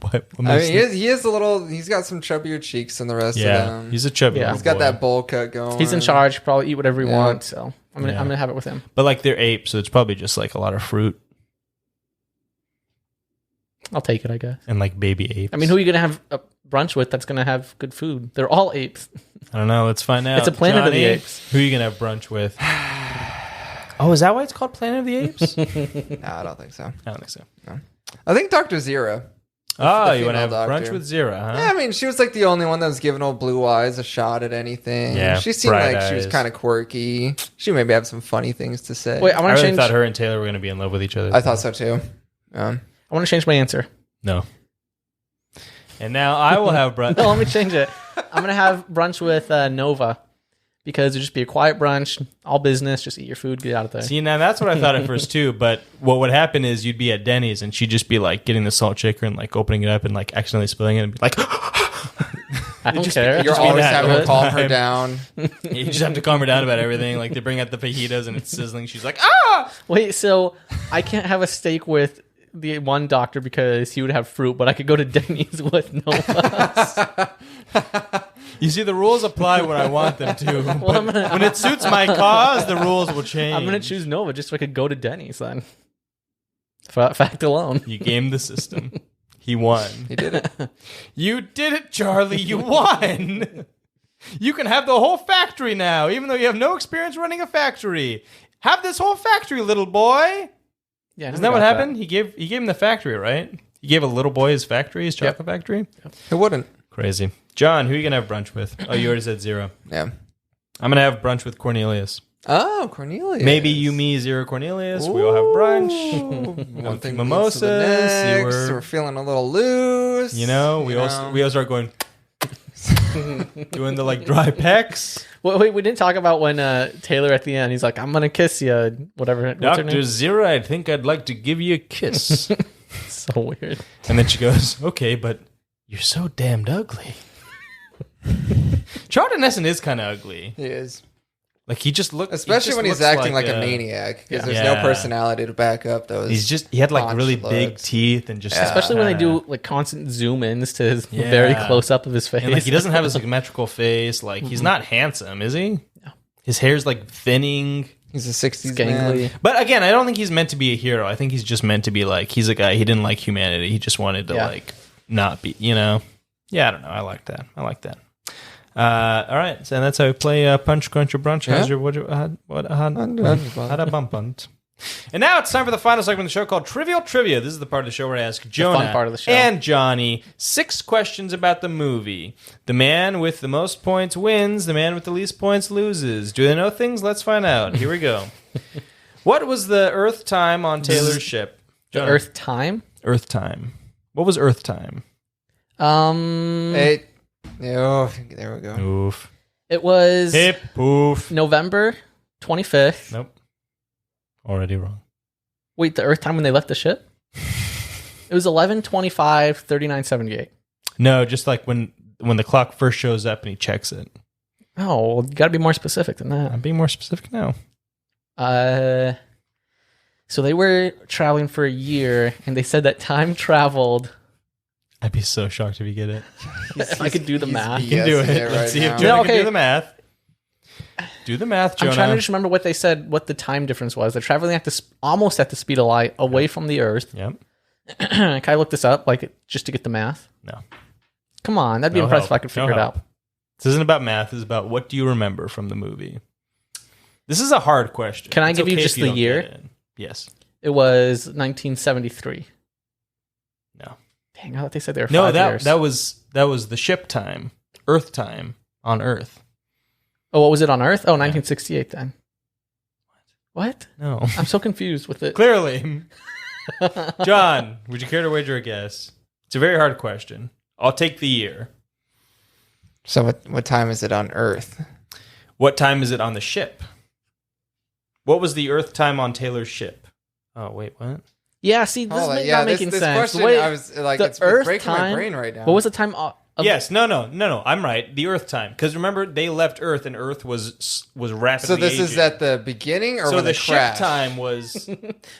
Speaker 1: What
Speaker 3: I
Speaker 1: makes
Speaker 3: mean, he is a little. He's got some chubbier cheeks than the rest of them.
Speaker 1: he's a chubby
Speaker 2: Yeah.
Speaker 1: little
Speaker 3: He's got
Speaker 1: boy.
Speaker 3: that bowl cut going.
Speaker 2: He's in charge, probably eat whatever he
Speaker 3: Yeah.
Speaker 2: wants, so I'm gonna have it with him.
Speaker 1: But like they're apes, so it's probably just like a lot of fruit
Speaker 2: I'll take it, I guess.
Speaker 1: and like baby apes.
Speaker 2: I mean, who are you gonna have a brunch with that's gonna have good food? They're all apes.
Speaker 1: I don't know. Let's find out.
Speaker 2: It's a Planet of the
Speaker 1: Johnny,
Speaker 2: Apes.
Speaker 1: Who are you going to have brunch with? Oh, is that why it's called Planet of the Apes?
Speaker 3: No, I don't think so.
Speaker 1: I don't think so.
Speaker 3: I think Dr. Zero.
Speaker 1: Oh,
Speaker 3: the
Speaker 1: you want to have
Speaker 3: female
Speaker 1: brunch
Speaker 3: doctor.
Speaker 1: with Zira, huh?
Speaker 3: Yeah, I mean, she was like the only one that was giving old Blue Eyes a shot at anything.
Speaker 1: Yeah,
Speaker 3: She seemed
Speaker 1: bright
Speaker 3: like she was
Speaker 1: eyes.
Speaker 3: kind of quirky. She maybe have some funny things to say.
Speaker 2: Wait, I
Speaker 1: I
Speaker 2: want to
Speaker 1: really
Speaker 2: change.
Speaker 1: thought her and Taylor were going to be in love with each other.
Speaker 3: I thought so too.
Speaker 2: I want to change my answer.
Speaker 1: No. And now I will have brunch.
Speaker 2: No, let me change it. I'm gonna have brunch with Nova because it'd just be a quiet brunch, all business. Just eat your food, get out of there.
Speaker 1: See, now that's what I thought at first too. But what would happen is you'd be at Denny's and she'd just be like getting the salt shaker and like opening it up and like accidentally spilling it and be like,
Speaker 2: I don't
Speaker 1: just-
Speaker 2: care.
Speaker 3: You're
Speaker 1: just be
Speaker 3: always
Speaker 1: that
Speaker 3: having
Speaker 1: all
Speaker 3: to calm
Speaker 1: the
Speaker 3: her
Speaker 1: time.
Speaker 3: down.
Speaker 1: you just have to calm her down about everything. Like they bring out the fajitas and it's sizzling. She's like, ah!
Speaker 2: Wait, so I can't have a steak with the one doctor because he would have fruit, but I could go to Denny's with Nova.
Speaker 1: You see, the rules apply when I want them to. But when it suits my cause, the rules will change.
Speaker 2: I'm gonna choose Nova just so I could go to Denny's then. For that fact alone.
Speaker 1: You gamed the system. He won.
Speaker 3: He did it.
Speaker 1: You did it, Charlie. You won. You can have the whole factory now, even though you have no experience running a factory. Have this whole factory, little boy.
Speaker 2: Yeah,
Speaker 1: Isn't that what happened? He gave him the factory, right? He gave a little boy his factory, his chocolate factory.
Speaker 3: It wouldn't.
Speaker 1: Crazy. John, who are you gonna have brunch with? Oh, you already said Zero.
Speaker 3: Yeah.
Speaker 1: I'm gonna have brunch with Cornelius.
Speaker 3: Oh, Cornelius.
Speaker 1: Maybe you, me, Zero, Cornelius. We all have brunch.
Speaker 3: One thing
Speaker 1: Mimosas.
Speaker 3: leads to the next.
Speaker 1: You were-
Speaker 3: We're feeling a little loose.
Speaker 1: You know, we all start going doing the like dry pecs.
Speaker 2: Well, wait, we didn't talk about when Taylor at the end, he's like, I'm going to kiss you, whatever. What's her
Speaker 1: Dr.
Speaker 2: name?
Speaker 1: Zira, I think I'd like to give you a kiss.
Speaker 2: So weird.
Speaker 1: And then she goes, okay, but you're so damned ugly. Charlton Heston is kind of ugly.
Speaker 3: He is.
Speaker 1: Like he just looked,
Speaker 3: Especially when he's acting like a maniac, because there's no personality to back up those.
Speaker 1: He had like really big teeth and just
Speaker 2: especially when they do like constant zoom ins to his very close up of his face.
Speaker 1: And like he doesn't have a symmetrical face. Like he's not handsome, is he?
Speaker 2: No.
Speaker 1: His hair's like thinning.
Speaker 3: He's a 60s
Speaker 2: Gangly.
Speaker 3: man.
Speaker 1: But again, I don't think he's meant to be a hero. I think he's just meant to be like, he's a guy, he didn't like humanity. He just wanted to like not be, you know? Yeah, I don't know. I like that. All right, so that's how we play Punch, Crunch, or Brunch. How's your And now it's time for the final segment of the show called Trivial Trivia. This is the part of the show where I ask Jonah
Speaker 2: fun part of the show.
Speaker 1: and Johnny 6 questions about the movie. The man with the most points wins. The man with the least points loses. Do they know things? Let's find out. Here we go. What was the Earth time on Taylor's ship?
Speaker 2: The Earth time?
Speaker 1: Earth time. What was Earth time?
Speaker 3: There we go.
Speaker 1: Oof.
Speaker 2: It was
Speaker 1: Hip poof.
Speaker 2: November 25th.
Speaker 1: Nope. Already wrong.
Speaker 2: Wait, the Earth time when they left the ship? It was 11/25/39/78.
Speaker 1: No, just like when the clock first shows up and he checks it.
Speaker 2: Oh, well, you got to be more specific than that.
Speaker 1: I'm being more specific now.
Speaker 2: So they were traveling for a year, and they said that time traveled.
Speaker 1: I'd be so shocked if you get it.
Speaker 2: If I could do the math.
Speaker 1: You can do it. Let's see if Jonah can do the math. Do the math, Jonah.
Speaker 2: I'm trying to just remember what they said, what the time difference was. They're traveling almost at the speed of light away from the Earth.
Speaker 1: Yep.
Speaker 2: Can I look this up, like just to get the math?
Speaker 1: No.
Speaker 2: Come on, that'd be impressive if I could figure it out.
Speaker 1: This isn't about math. This is about what do you remember from the movie. This is a hard question.
Speaker 2: Can I give you just the year?
Speaker 1: Yes.
Speaker 2: It was 1973.
Speaker 1: No.
Speaker 2: Dang, I thought they said they were 5 years.
Speaker 1: that was the ship time, Earth time on Earth.
Speaker 2: Oh, what was it on Earth? Oh, 1968 then. What?
Speaker 1: No.
Speaker 2: I'm so confused with it.
Speaker 1: Clearly. John, would you care to wager a guess? It's a very hard question. I'll take the year.
Speaker 3: So what time is it on Earth?
Speaker 1: What time is it on the ship? What was the Earth time on Taylor's ship? Oh, wait, what?
Speaker 2: Yeah, see, this is not making
Speaker 3: this
Speaker 2: sense.
Speaker 3: Question,
Speaker 2: Wait,
Speaker 3: I was like, it's
Speaker 2: Earth
Speaker 3: breaking
Speaker 2: time,
Speaker 3: my brain right now.
Speaker 2: What was the time?
Speaker 1: Yes, no. I'm right. The Earth time, because remember they left Earth and Earth was rapidly.
Speaker 3: So this
Speaker 1: aging.
Speaker 3: is at the beginning, or
Speaker 1: so
Speaker 3: when
Speaker 1: the
Speaker 3: it
Speaker 1: ship
Speaker 3: crashed?
Speaker 1: time was.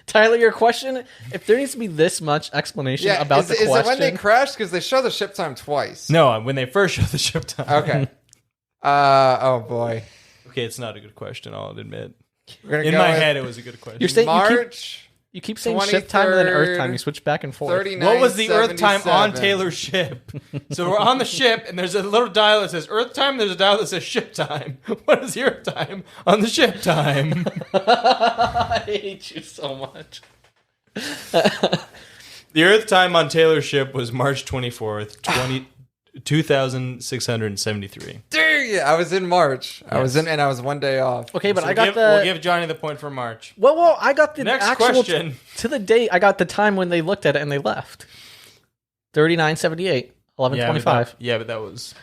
Speaker 2: Tyler, your question. If there needs to be this much explanation about the question,
Speaker 3: is it when they crashed? Because they show the ship time twice.
Speaker 1: No, when they first show the ship time.
Speaker 3: Okay. Oh boy.
Speaker 1: Okay, it's not a good question. I'll admit.
Speaker 3: In
Speaker 1: my head, it was a good question.
Speaker 2: You're saying
Speaker 3: March.
Speaker 2: You keep saying ship time and then Earth time. You switch back and forth.
Speaker 1: What was the Earth time on Taylor's ship? So we're on the ship, and there's a little dial that says Earth time. There's a dial that says ship time. What is the Earth time on the ship time?
Speaker 2: I hate you so much.
Speaker 1: The Earth time on Taylor's ship was March 24th, 2673.
Speaker 3: I was in March. Yes. I was one day off.
Speaker 2: Okay, but
Speaker 1: so we'll give Johnny the point for March.
Speaker 2: Well, I got the
Speaker 1: next
Speaker 2: actual
Speaker 1: question
Speaker 2: to the date. I got the time when they looked at it and they left. 39:78, 11:25.
Speaker 1: Yeah, but that was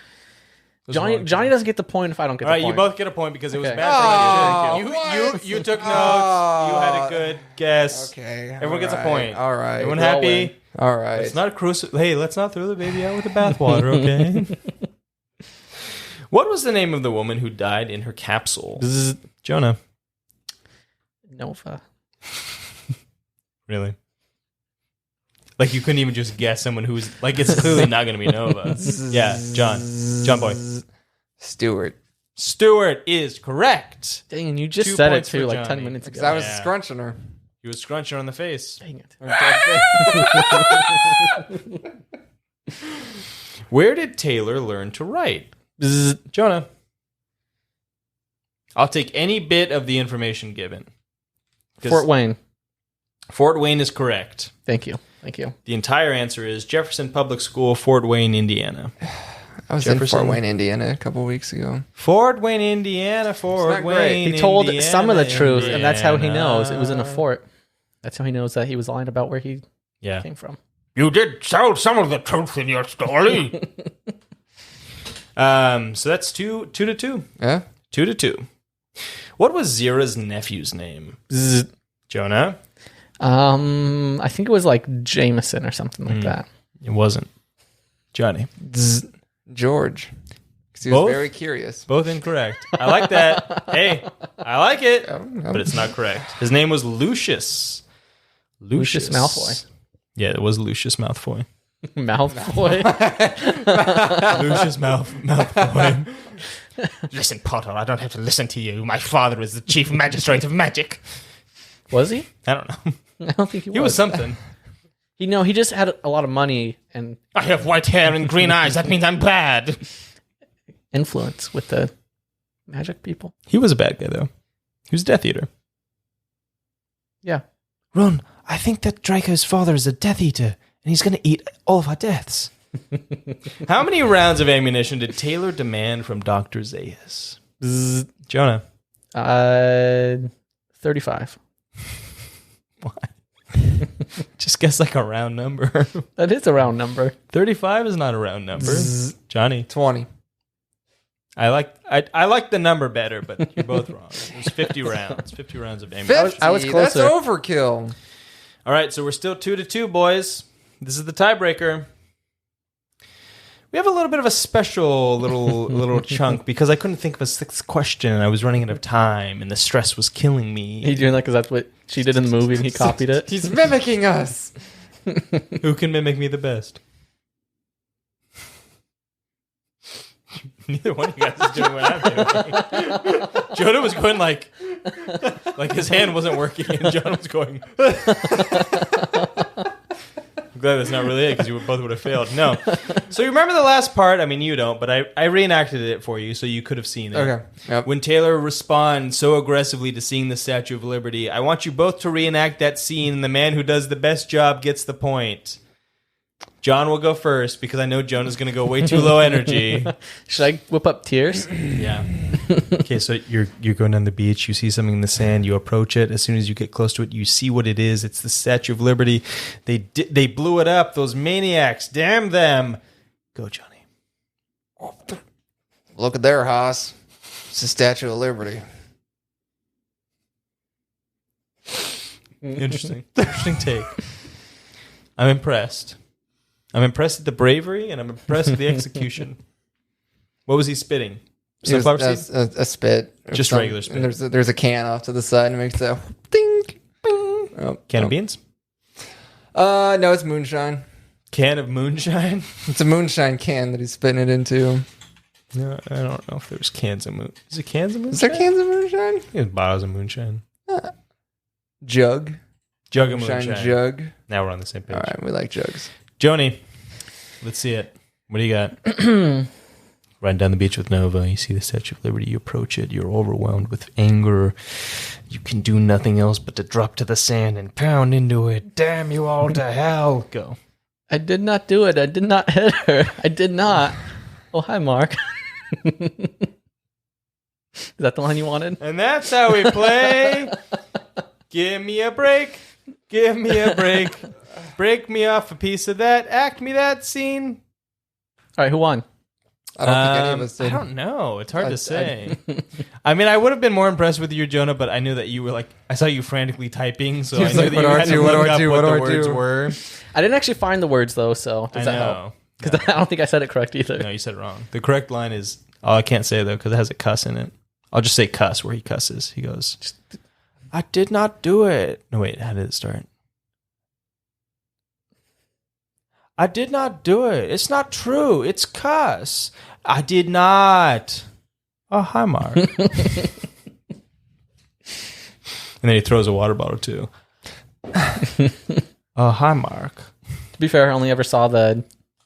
Speaker 2: Johnny doesn't get the point if I don't get the point.
Speaker 1: All right, you both get a point because it was bad. You took notes. You had a good guess.
Speaker 3: Okay.
Speaker 1: Everyone gets a point.
Speaker 3: All right.
Speaker 1: Everyone happy?
Speaker 3: All right.
Speaker 1: It's not Hey, let's not throw the baby out with the bathwater, okay? What was the name of the woman who died in her capsule? Jonah.
Speaker 2: Nova.
Speaker 1: Really? Like you couldn't even just guess someone who's like it's clearly not going to be Nova. Yeah, John boy.
Speaker 3: Stewart
Speaker 1: is correct.
Speaker 2: Dang, and you just said it too like 10 minutes ago.
Speaker 3: Because I was scrunching her.
Speaker 1: He was scrunching her on the face.
Speaker 2: Dang it.
Speaker 1: Where did Taylor learn to write? Jonah. I'll take any bit of the information given.
Speaker 2: Fort Wayne.
Speaker 1: Fort Wayne is correct.
Speaker 2: Thank you.
Speaker 1: The entire answer is Jefferson Public School, Fort Wayne, Indiana.
Speaker 3: I was in Fort Wayne, Indiana a couple weeks ago.
Speaker 1: Ford Wayne, Indiana.
Speaker 2: He told some of the truth, and that's how he knows it was in a fort. That's how he knows that he was lying about where he came from.
Speaker 1: You did tell some of the truth in your story. So that's 2-2.
Speaker 3: Yeah,
Speaker 1: 2-2. What was Zira's nephew's name? Jonah.
Speaker 2: I think it was like Jameson or something like that.
Speaker 1: It wasn't. Johnny.
Speaker 3: George. Because he was very curious.
Speaker 1: Both incorrect. I like that. Hey, I like it. But it's not correct. His name was Lucius.
Speaker 2: Lucius Malfoy.
Speaker 1: Yeah, it was Lucius Malfoy.
Speaker 2: Malfoy.
Speaker 1: Lucius Malfoy.
Speaker 4: Listen, Potter, I don't have to listen to you. My father is the chief magistrate of magic.
Speaker 2: Was he?
Speaker 1: I don't know.
Speaker 2: I don't think he was.
Speaker 1: He was something.
Speaker 2: He just had a lot of money and
Speaker 4: I have white hair and green eyes. That means I'm bad.
Speaker 2: influence with the magic people.
Speaker 1: He was a bad guy, though. He was a Death Eater.
Speaker 2: Yeah.
Speaker 1: Ron, I think that Draco's father is a Death Eater, and he's going to eat all of our deaths. How many rounds of ammunition did Taylor demand from Dr. Zaius? Jonah.
Speaker 2: 35.
Speaker 1: Why? Just guess like a round number.
Speaker 2: That is a round number.
Speaker 1: 35 is not a round number. Johnny.
Speaker 3: 20.
Speaker 1: I like the number better, but you're both wrong. It was 50 rounds. 50 rounds of ammunition.
Speaker 3: 50?
Speaker 2: I was closer.
Speaker 3: That's overkill.
Speaker 1: All right, so we're still 2-2, boys. This is the tiebreaker. We have a little bit of a special little chunk because I couldn't think of a sixth question and I was running out of time and the stress was killing me.
Speaker 2: He doing that because that's what she did in the movie and he copied it.
Speaker 3: He's mimicking us.
Speaker 1: Who can mimic me the best? Neither one of you guys is doing what I'm doing. Jonah was going like his hand wasn't working and Jonah was going. I'm glad that's not really it because you both would have failed. No. So you remember the last part? I mean, you don't, but I reenacted it for you so you could have seen it.
Speaker 3: Okay. Yep.
Speaker 1: When Taylor responds so aggressively to seeing the Statue of Liberty, I want you both to reenact that scene and the man who does the best job gets the point. John will go first because I know Jonah's going to go way too low energy.
Speaker 2: Should I whip up tears?
Speaker 1: Yeah. Okay, so you're going down the beach. You see something in the sand. You approach it. As soon as you get close to it, you see what it is. It's the Statue of Liberty. They blew it up. Those maniacs. Damn them. Go, Johnny.
Speaker 3: Look at there, Haas. It's the Statue of Liberty.
Speaker 1: Interesting. Interesting take. I'm impressed. I'm impressed at the bravery, and I'm impressed with the execution. What was he spitting? Sunflower seed?
Speaker 3: A spit.
Speaker 1: Just regular spit.
Speaker 3: And there's a can off to the side and it makes a ding, bing. Oh,
Speaker 1: Can of beans?
Speaker 3: No, it's moonshine.
Speaker 1: Can of moonshine?
Speaker 3: It's a moonshine can that he's spitting it into.
Speaker 1: No, I don't know if there's cans of moon. Is it cans of moonshine?
Speaker 3: Is there cans of moonshine?
Speaker 1: There's bottles of moonshine.
Speaker 3: Jug.
Speaker 1: Jug of moonshine.
Speaker 3: Jug.
Speaker 1: Now we're on the same page.
Speaker 3: All right, we like jugs.
Speaker 1: Joni, let's see it. What do you got? Riding down the beach with Nova, you see the Statue of Liberty, you approach it, you're overwhelmed with anger. You can do nothing else but to drop to the sand and pound into it. Damn you all to hell. Go.
Speaker 2: I did not do it. I did not hit her. I did not. Oh, hi, Mark. Is that the line you wanted?
Speaker 1: And that's how we play. Give me a break. Give me a break. Break me off a piece of that. Act me that scene.
Speaker 2: All right, who won?
Speaker 3: I don't think any of us did.
Speaker 1: I don't know. It's hard to say. I mean, I would have been more impressed with you, Jonah, but I knew that you were like, I saw you frantically typing, so I knew that you had to look up what the words were.
Speaker 2: I didn't actually find the words, though, so does that help? Because I don't think I said it correct either.
Speaker 1: No, you said it wrong. The correct line is, I can't say it, though, because it has a cuss in it. I'll just say cuss where he cusses. He goes, I did not do it. No, wait, how did it start? I did not do it. It's not true. It's cuss. I did not. Oh, hi, Mark. And then he throws a water bottle, too. Oh, hi, Mark.
Speaker 2: To be fair, I only ever saw the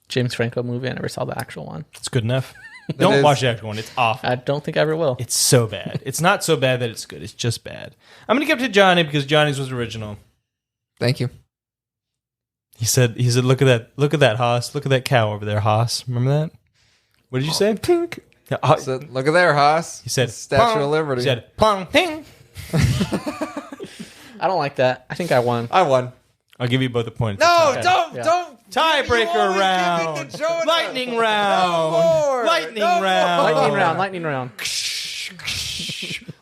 Speaker 2: James Franco movie. I never saw the actual one.
Speaker 1: It's good enough. Don't watch the actual one. It's awful.
Speaker 2: I don't think I ever will.
Speaker 1: It's so bad. It's not so bad that it's good. It's just bad. I'm going to give it to Johnny because Johnny's was original.
Speaker 3: Thank you.
Speaker 1: He said, look at that, Haas. Look at that cow over there, Haas. Remember that? What did you say? Pink. Yeah,
Speaker 3: So, look at there, Haas.
Speaker 1: he said,
Speaker 3: Statue
Speaker 1: "Pong."
Speaker 3: of Liberty.
Speaker 1: He said, pong, ping.
Speaker 2: I don't like that. I think I won.
Speaker 3: I won.
Speaker 1: I'll give you both a point. It's
Speaker 3: No,
Speaker 1: a tie.
Speaker 3: don't. You
Speaker 1: Tiebreaker
Speaker 3: always
Speaker 1: round.
Speaker 3: give it to Jonah.
Speaker 1: Lightning round.
Speaker 3: No more.
Speaker 1: Lightning
Speaker 3: No more.
Speaker 1: round.
Speaker 2: Lightning round.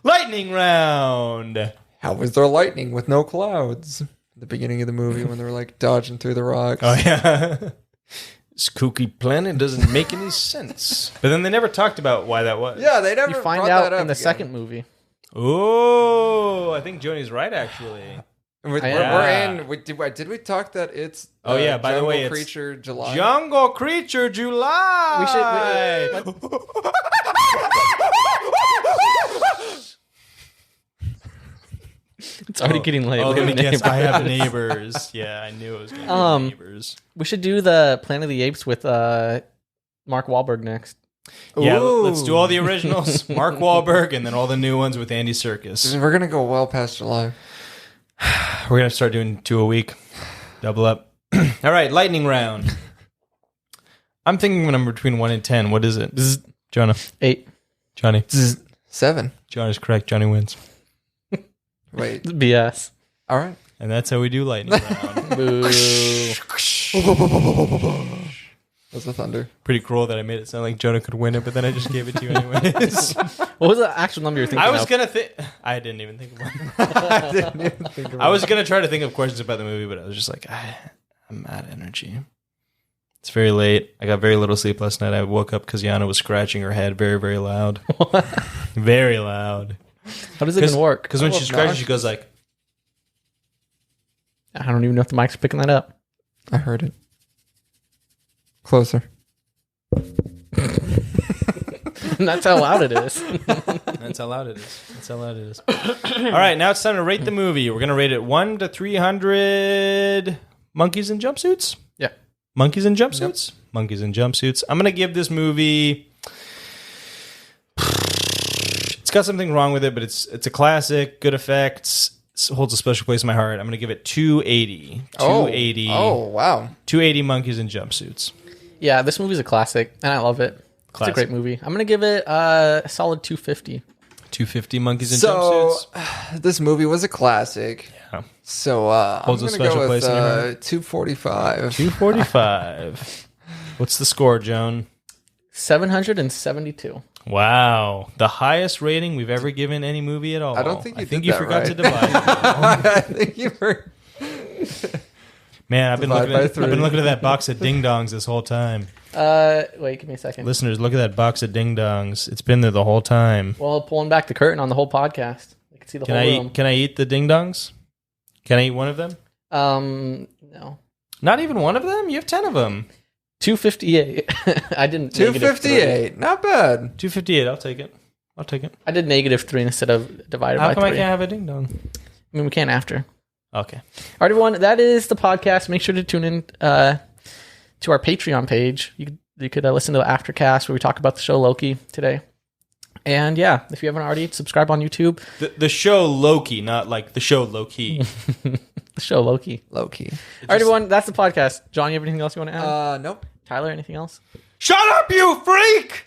Speaker 1: Lightning round.
Speaker 3: How was there lightning with no clouds? The beginning of the movie when they were like dodging through the rocks.
Speaker 1: Oh, yeah. This kooky planet doesn't make any sense. But then they never talked about why that was.
Speaker 3: Yeah, they never
Speaker 2: You find
Speaker 3: brought
Speaker 2: out
Speaker 3: that up
Speaker 2: in the
Speaker 3: again.
Speaker 2: second movie.
Speaker 1: Oh, I think Joni's right, actually.
Speaker 3: We're in. Did we talk that it's?
Speaker 1: Oh, yeah, by the way,
Speaker 3: Jungle
Speaker 1: it's
Speaker 3: Creature July.
Speaker 1: Jungle Creature July.
Speaker 2: We should. It's already getting late.
Speaker 1: Oh,
Speaker 2: Look
Speaker 1: let
Speaker 2: at
Speaker 1: me
Speaker 2: the
Speaker 1: guess.
Speaker 2: neighbors.
Speaker 1: I have neighbors. Yeah, I knew it was going to be neighbors.
Speaker 2: We should do the Planet of the Apes with Mark Wahlberg next.
Speaker 1: Yeah,
Speaker 3: Ooh.
Speaker 1: let's do all the originals. Mark Wahlberg, and then all the new ones with Andy Serkis.
Speaker 3: We're gonna go well past July.
Speaker 1: We're going to start doing 2 a week. Double up. All right, lightning round. I'm thinking of a number between 1 and 10. What is it? Jonah.
Speaker 2: 8.
Speaker 1: Johnny.
Speaker 3: 7.
Speaker 1: John is correct. Johnny wins.
Speaker 3: Wait.
Speaker 2: BS.
Speaker 3: All right.
Speaker 1: And that's how we do lightning round.
Speaker 2: Boo.
Speaker 3: That's the thunder.
Speaker 1: Pretty cruel that I made it sound like Jonah could win it, but then I just gave it to you anyways.
Speaker 2: What was the actual number you were thinking
Speaker 1: I was
Speaker 2: of?
Speaker 1: going to think... I didn't even think of one. I was going to try to think of questions about the movie, but I was just like, I'm out of energy. It's very late. I got very little sleep last night. I woke up because Yana was scratching her head very, very loud. Very loud.
Speaker 2: How does it even work?
Speaker 1: Because when she scratches, she goes like...
Speaker 2: I don't even know if the mic's picking that up.
Speaker 3: I heard it. Closer.
Speaker 2: That's how loud it is.
Speaker 1: That's how loud it is. That's how loud it is. All right, now it's time to rate the movie. We're going to rate it 1 to 300 monkeys in jumpsuits?
Speaker 2: Yeah.
Speaker 1: Monkeys in jumpsuits? Yep. Monkeys in jumpsuits. I'm going to give this movie... It's got something wrong with it, but it's a classic, good effects, holds a special place in my heart. I'm going to give it 280. 280.
Speaker 3: Oh, wow.
Speaker 1: 280 monkeys in jumpsuits.
Speaker 2: Yeah, this movie's a classic, and I love it.
Speaker 1: Classic.
Speaker 2: It's a great movie. I'm going to give it a solid 250.
Speaker 1: 250 monkeys in jumpsuits.
Speaker 3: This movie was a classic.
Speaker 1: Yeah.
Speaker 3: So
Speaker 1: Holds
Speaker 3: I'm
Speaker 1: a
Speaker 3: going to
Speaker 1: special
Speaker 3: go
Speaker 1: place
Speaker 3: with
Speaker 1: in your heart.
Speaker 3: 245.
Speaker 1: 245. What's the score, Joan?
Speaker 2: 772.
Speaker 1: Wow. The highest rating we've ever given any movie at all.
Speaker 3: I don't think you did
Speaker 1: you
Speaker 3: that
Speaker 1: forgot
Speaker 3: right.
Speaker 1: to divide.
Speaker 3: I think you were...
Speaker 1: Man, I've been
Speaker 3: Divide by 3.
Speaker 1: looking at that box of ding dongs this whole time.
Speaker 2: Wait, give me a second.
Speaker 1: Listeners, look at that box of ding dongs. It's been there the whole time.
Speaker 2: Well, pulling back the curtain on the whole podcast. I can see the whole room.
Speaker 1: Can I eat the ding dongs? Can I eat one of them?
Speaker 2: No.
Speaker 1: Not even one of them? You have 10 of them.
Speaker 2: 258. I didn't.
Speaker 3: $2.58. Not bad.
Speaker 1: 258. I'll take it.
Speaker 2: I did -3 instead of divided
Speaker 1: How
Speaker 2: by
Speaker 1: come
Speaker 2: 3.
Speaker 1: I can't have a ding dong?
Speaker 2: I mean, we can after.
Speaker 1: Okay.
Speaker 2: All right, everyone. That is the podcast. Make sure to tune in to our Patreon page. You could listen to the Aftercast where we talk about the show Loki today. And yeah, if you haven't already, subscribe on YouTube.
Speaker 1: The show Loki, not like the show Loki.
Speaker 2: The show Loki.
Speaker 3: Low-key.
Speaker 2: All right, everyone. That's the podcast. John, you have anything else you want to add?
Speaker 3: Nope.
Speaker 2: Tyler, anything else?
Speaker 1: Shut up, you freak!